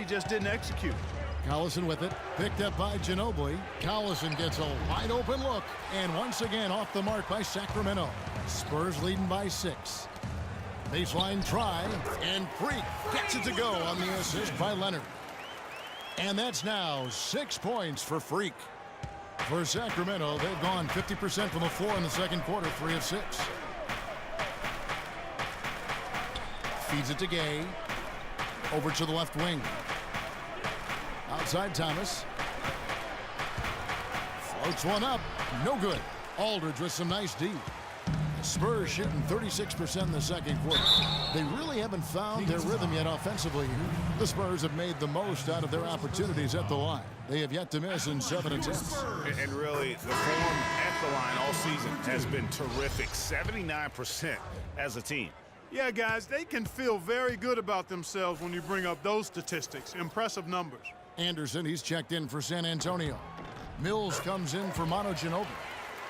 just didn't execute. Collison with it, picked up by Ginobili. Collison gets a wide open look, and once again off the mark by Sacramento. Spurs leading by 6. Baseline try, and Freak gets it to go on the assist by Leonard. And that's now 6 points for Freak. For Sacramento, they've gone 50% from the floor in the second quarter, 3 of 6. Feeds it to Gay. Over to the left wing. Outside Thomas. Floats one up. No good. Aldridge with some nice D. The Spurs shooting 36% in the second quarter. They really haven't found their rhythm yet offensively. The Spurs have made the most out of their opportunities at the line. They have yet to miss in 7 attempts. And really, the form at the line all season has been terrific. 79% as a team. Yeah, guys, they can feel very good about themselves when you bring up those statistics. Impressive numbers. Anderson, he's checked in for San Antonio. Mills comes in for Manu Ginobili.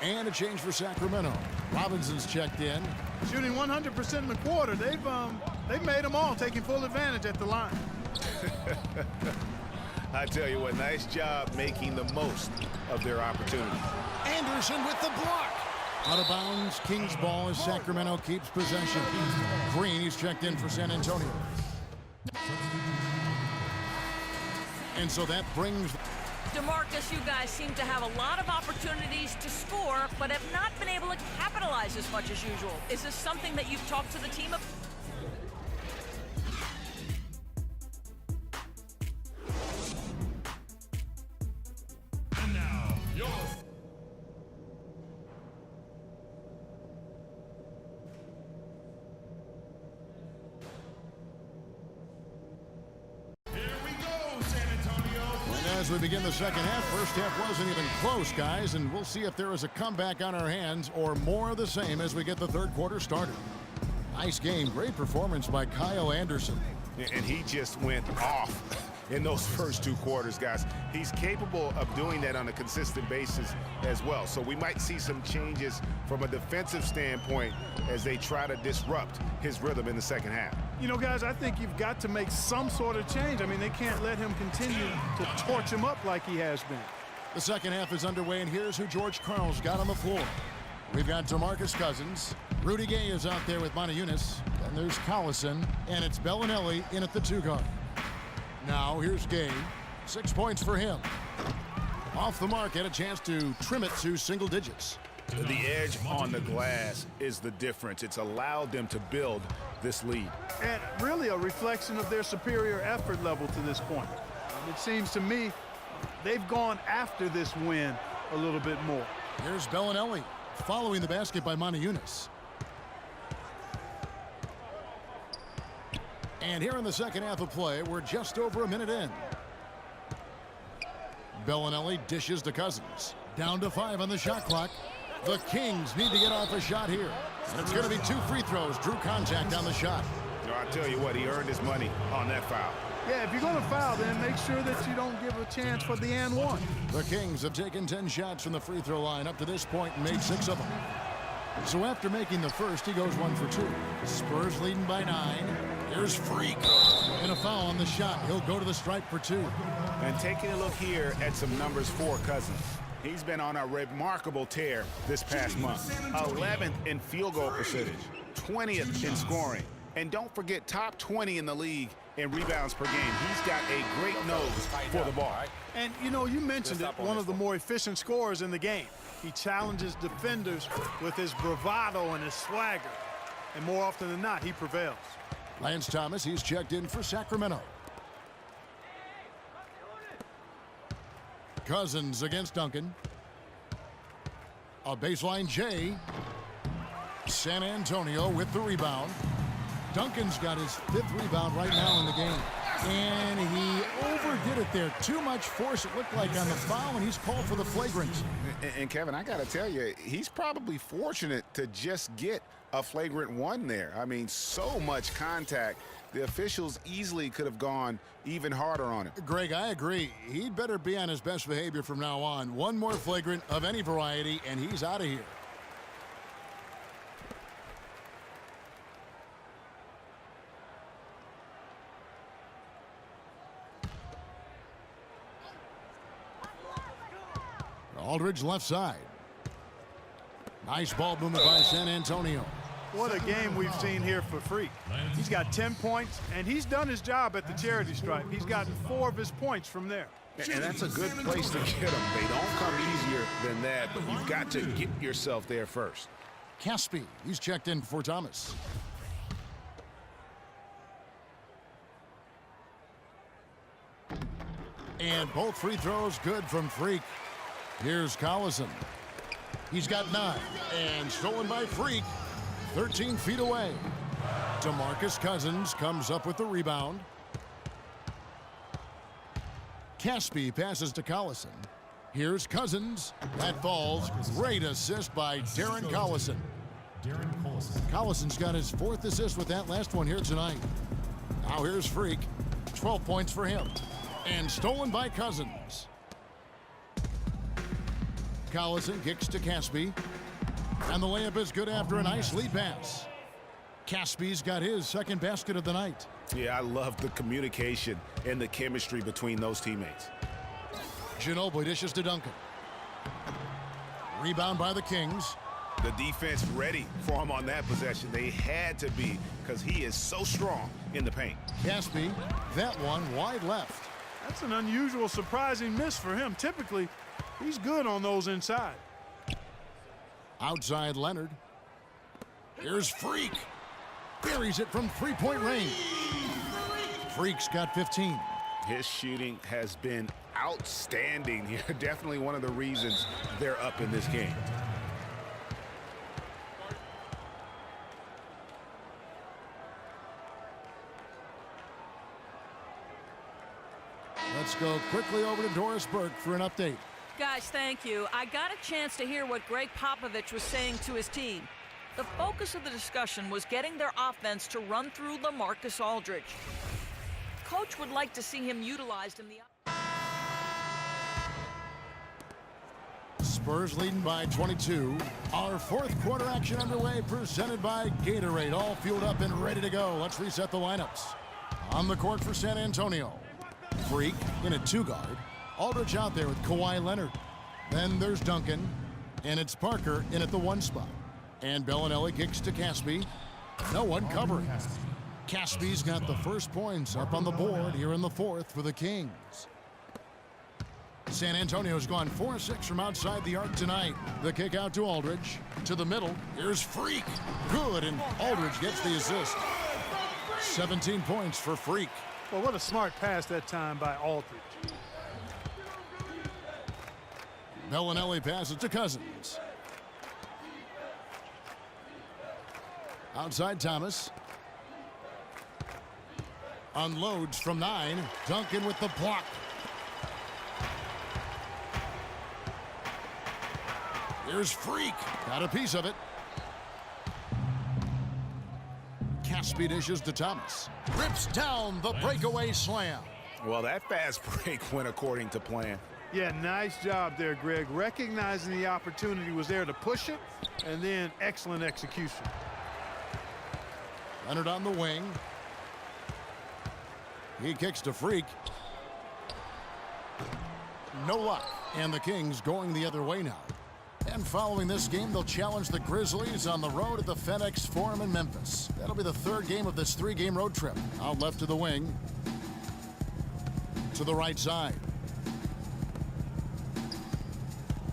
And a change for Sacramento. Robinson's checked in. Shooting 100% in the quarter. They've made them all, taking full advantage at the line. I tell you what, nice job making the most of their opportunity. Anderson with the block. Out of bounds, Kings ball as Sacramento keeps possession. Green, he's checked in for San Antonio. And so that brings... DeMarcus, you guys seem to have a lot of opportunities to score, but have not been able to capitalize as much as usual. Is this something that you've talked to the team about? And now, yours. As we begin the second half, first half wasn't even close, guys, and we'll see if there is a comeback on our hands or more of the same as we get the third quarter started. Nice game, great performance by Kyle Anderson. And he just went off in those first 2 quarters, guys. He's capable of doing that on a consistent basis as well. So we might see some changes from a defensive standpoint as they try to disrupt his rhythm in the second half. You know, guys, I think you've got to make some sort of change. I mean, they can't let him continue to torch him up like he has been. The second half is underway, and here's who George Karl's got on the floor. We've got DeMarcus Cousins. Rudy Gay is out there with Motiejunas. Then there's Collison, and it's Bellinelli in at the 2 guard. Now here's Gay. 6 points for him. Off the mark, had a chance to trim it to single digits. The edge on the glass is the difference. It's allowed them to build this lead. And really a reflection of their superior effort level to this point. It seems to me they've gone after this win a little bit more. Here's Bellinelli following the basket by Motiejunas. And here in the second half of play, we're just over a minute in. Bellinelli dishes to Cousins. Down to 5 on the shot clock. The Kings need to get off a shot here. And it's going to be 2 free throws. Drew contact on the shot. I'll tell you what, he earned his money on that foul. Yeah, if you're going to foul, then make sure that you don't give a chance for the and one. The Kings have taken 10 shots from the free throw line up to this point and made 6 of them. So after making the first, he goes 1 for 2. Spurs leading by 9. Here's Freak. And a foul on the shot. He'll go to the stripe for 2. And taking a look here at some numbers for Cousins. He's been on a remarkable tear this past month. 11th in field goal percentage, 20th in scoring. And don't forget, top 20 in the league in rebounds per game. He's got a great nose for the ball. And, you know, you mentioned it, one of the more efficient scorers in the game. He challenges defenders with his bravado and his swagger. And more often than not, he prevails. Lance Thomas, he's checked in for Sacramento. Cousins against Duncan. A baseline J. San Antonio with the rebound. Duncan's got his 5th rebound right now in the game. And he overdid it there. Too much force, it looked like, on the foul, and he's called for the flagrant. And Kevin, I got to tell you, he's probably fortunate to just get a flagrant 1 there. I mean, so much contact. The officials easily could have gone even harder on him. Greg, I agree. He'd better be on his best behavior from now on. One more flagrant of any variety, and he's out of here. Aldridge left side. Nice ball movement by San Antonio. What a game we've seen here for Freak. He's got 10 points, and he's done his job at the charity stripe. He's gotten 4 of his points from there. And that's a good place to get them. They don't come easier than that, but you've got to get yourself there first. Caspi, he's checked in for Thomas. And both free throws good from Freak. Here's Collison. He's got 9, and stolen by Freak. 13 feet away. DeMarcus Cousins comes up with the rebound. Caspi passes to Collison. Here's Cousins. That falls. Great assist by Darren Collison. Collison's got his 4th assist with that last one here tonight. Now here's Freak. 12 points for him. And stolen by Cousins. Collison kicks to Caspi. And the layup is good after a nice lead pass. Caspi's got his 2nd basket of the night. Yeah, I love the communication and the chemistry between those teammates. Ginobili dishes to Duncan. Rebound by the Kings. The defense ready for him on that possession. They had to be, because he is so strong in the paint. Caspi, that one wide left. That's an unusual, surprising miss for him. Typically, he's good on those inside. Outside Leonard. Here's Freak. Buries it from 3-point range. Freak's got 15. His shooting has been outstanding here. Definitely one of the reasons they're up in this game. Let's go quickly over to Doris Burke for an update. Guys, thank you. I got a chance to hear what Greg Popovich was saying to his team. The focus of the discussion was getting their offense to run through LaMarcus Aldridge. Coach would like to see him utilized in the... Spurs leading by 22. Our 4th quarter action underway, presented by Gatorade. All fueled up and ready to go. Let's reset the lineups. On the court for San Antonio. Freak in a 2-guard. Aldridge out there with Kawhi Leonard. Then there's Duncan. And it's Parker in at the 1 spot. And Bellinelli kicks to Caspi. No one covering. Caspi's got the first points up on the board here in the 4th for the Kings. San Antonio's gone 4-6 from outside the arc tonight. The kick out to Aldridge. To the middle. Here's Freak. Good, and Aldridge gets the assist. 17 points for Freak. Well, what a smart pass that time by Aldridge. Bellinelli passes to Cousins. Outside Thomas. Unloads from 9. Duncan with the block. Here's Freak. Got a piece of it. Caspi dishes to Thomas. Rips down the breakaway slam. Well, that fast break went according to plan. Yeah, nice job there, Greg. Recognizing the opportunity was there to push it, and then excellent execution. Leonard on the wing. He kicks to Freak. No luck. And the Kings going the other way now. And following this game, they'll challenge the Grizzlies on the road at the FedEx Forum in Memphis. That'll be the 3rd game of this 3-game road trip. Out left to the wing. To the right side.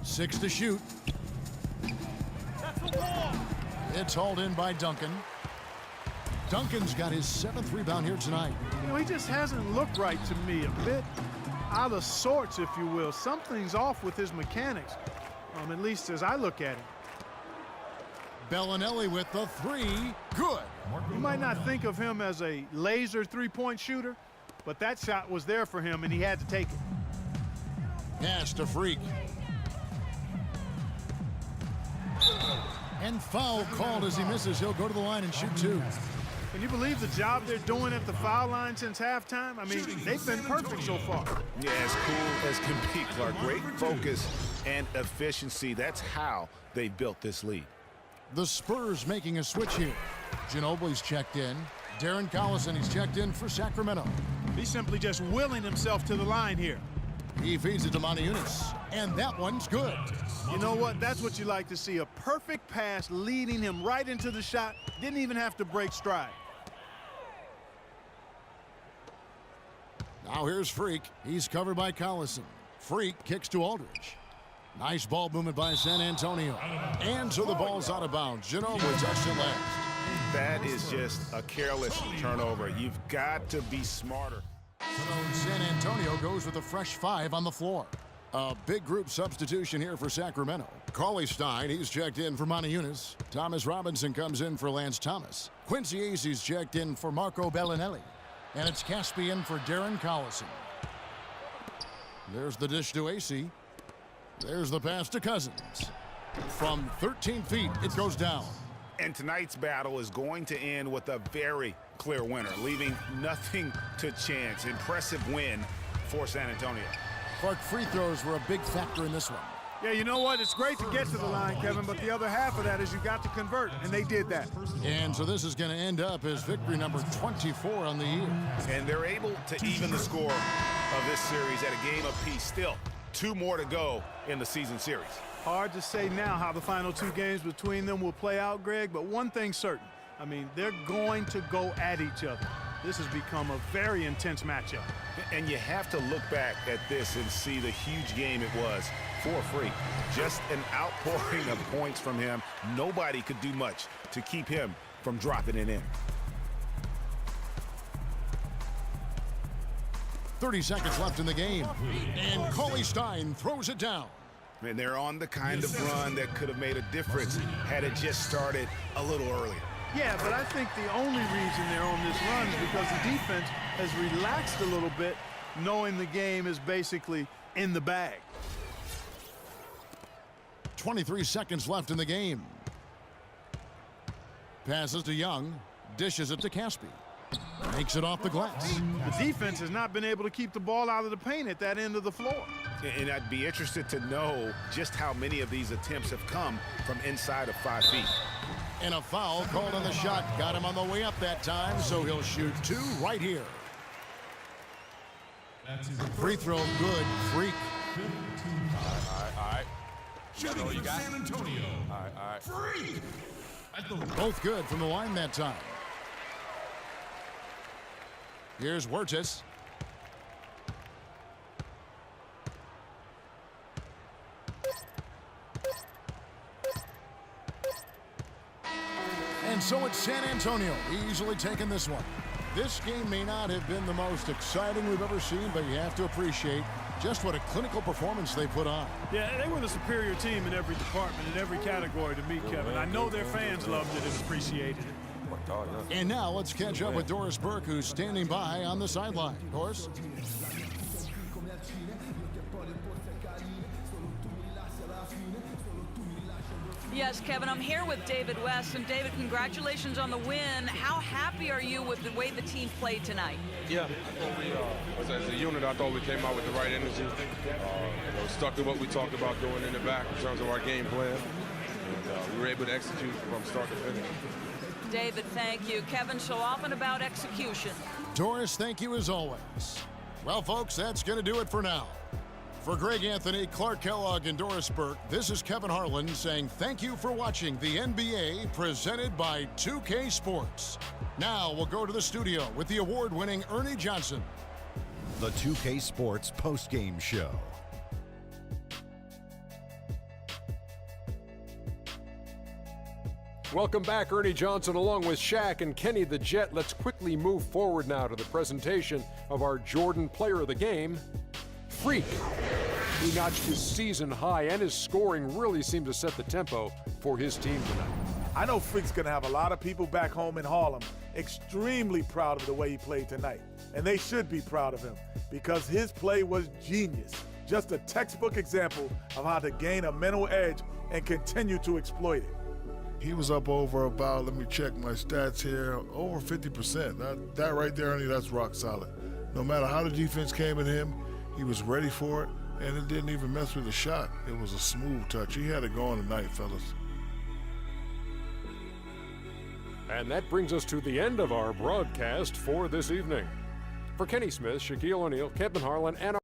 6 to shoot. It's hauled in by Duncan. Duncan's got his 7th rebound here tonight. You know, he just hasn't looked right to me. A bit out of sorts, if you will. Something's off with his mechanics, at least as I look at him. Bellinelli with the 3. Good. You might not think of him as a laser 3-point shooter, but that shot was there for him, and he had to take it. Pass to Freak. And foul called as he misses. He'll go to the line and shoot 2. Can you believe the job they're doing at the foul line since halftime? I mean, they've been perfect so far. Yeah, as cool as can be, Clark. Great focus and efficiency. That's how they built this lead. The Spurs making a switch here. Ginobili's checked in. Darren Collison, he's checked in for Sacramento. He's simply just willing himself to the line here. He feeds it to Moniunas, and that one's good. You know what? That's what you like to see. A perfect pass leading him right into the shot. Didn't even have to break stride. Now here's Freak. He's covered by Collison. Freak kicks to Aldridge. Nice ball movement by San Antonio. And so the ball's out of bounds. Ginobili touched it last. That is just a careless turnover. You've got to be smarter. So San Antonio goes with a fresh 5 on the floor. A big group substitution here for Sacramento. Cauley Stein, he's checked in for Moniunas. Thomas Robinson comes in for Lance Thomas. Quincy Acy's checked in for Marco Bellinelli. And it's Caspian for Darren Collison. There's the dish to Acy. There's the pass to Cousins. From 13 feet, it goes down. And tonight's battle is going to end with a very clear winner, leaving nothing to chance. Impressive win for San Antonio. Clark, free throws were a big factor in this one. Yeah, you know what? It's great to get to the line, Kevin, but the other half of that is you got to convert, and they did that. And so this is going to end up as victory number 24 on the year. And they're able to even the score of this series at a game apiece. Still, 2 more to go in the season series. Hard to say now how the final 2 games between them will play out, Greg, but one thing's certain. I mean, they're going to go at each other. This has become a very intense matchup. And you have to look back at this and see the huge game it was for Freak. Just an outpouring of points from him. Nobody could do much to keep him from dropping it in. 30 seconds left in the game. And Cauley Stein throws it down. And they're on the kind of run that could have made a difference had it just started a little earlier. Yeah, but I think the only reason they're on this run is because the defense has relaxed a little bit, knowing the game is basically in the bag. 23 seconds left in the game. Passes to Young, dishes it to Caspi. Makes it off the glass. The defense has not been able to keep the ball out of the paint at that end of the floor. And I'd be interested to know just how many of these attempts have come from inside of 5 feet. And a foul called on the shot. Got him on the way up that time, so he'll shoot 2 right here. Free throw good. Freak. All right. You know what you got? San Antonio. All right. Free. Both good from the line that time. Here's Wirtz. And so it's San Antonio easily taking this one. This game may not have been the most exciting we've ever seen, but you have to appreciate just what a clinical performance they put on. Yeah, they were the superior team in every department, in every category to me, Kevin. I know their fans loved it and appreciated it. And now let's catch up with Doris Burke, who's standing by on the sideline. Doris? Yes, Kevin, I'm here with David West. And David, congratulations on the win. How happy are you with the way the team played tonight? Yeah, I thought as a unit, I thought we came out with the right energy. Stuck to what we talked about doing in the back in terms of our game plan. And we were able to execute from start to finish. David, thank you. Kevin, so often about execution. Doris, thank you as always. Well, folks, that's going to do it for now. For Greg Anthony, Clark Kellogg, and Doris Burke, this is Kevin Harlan saying thank you for watching the NBA presented by 2K Sports. Now we'll go to the studio with the award-winning Ernie Johnson. The 2K Sports postgame show. Welcome back, Ernie Johnson, along with Shaq and Kenny the Jet. Let's quickly move forward now to the presentation of our Jordan Player of the Game, Freak. He notched his season high, and his scoring really seemed to set the tempo for his team tonight. I know Freak's going to have a lot of people back home in Harlem extremely proud of the way he played tonight. And they should be proud of him because his play was genius. Just a textbook example of how to gain a mental edge and continue to exploit it. He was up over about, let me check my stats here, over 50%. That right there, Ernie, that's rock solid. No matter how the defense came at him, he was ready for it, and it didn't even mess with the shot. It was a smooth touch. He had it going tonight, fellas. And that brings us to the end of our broadcast for this evening. For Kenny Smith, Shaquille O'Neal, Kevin Harlan, and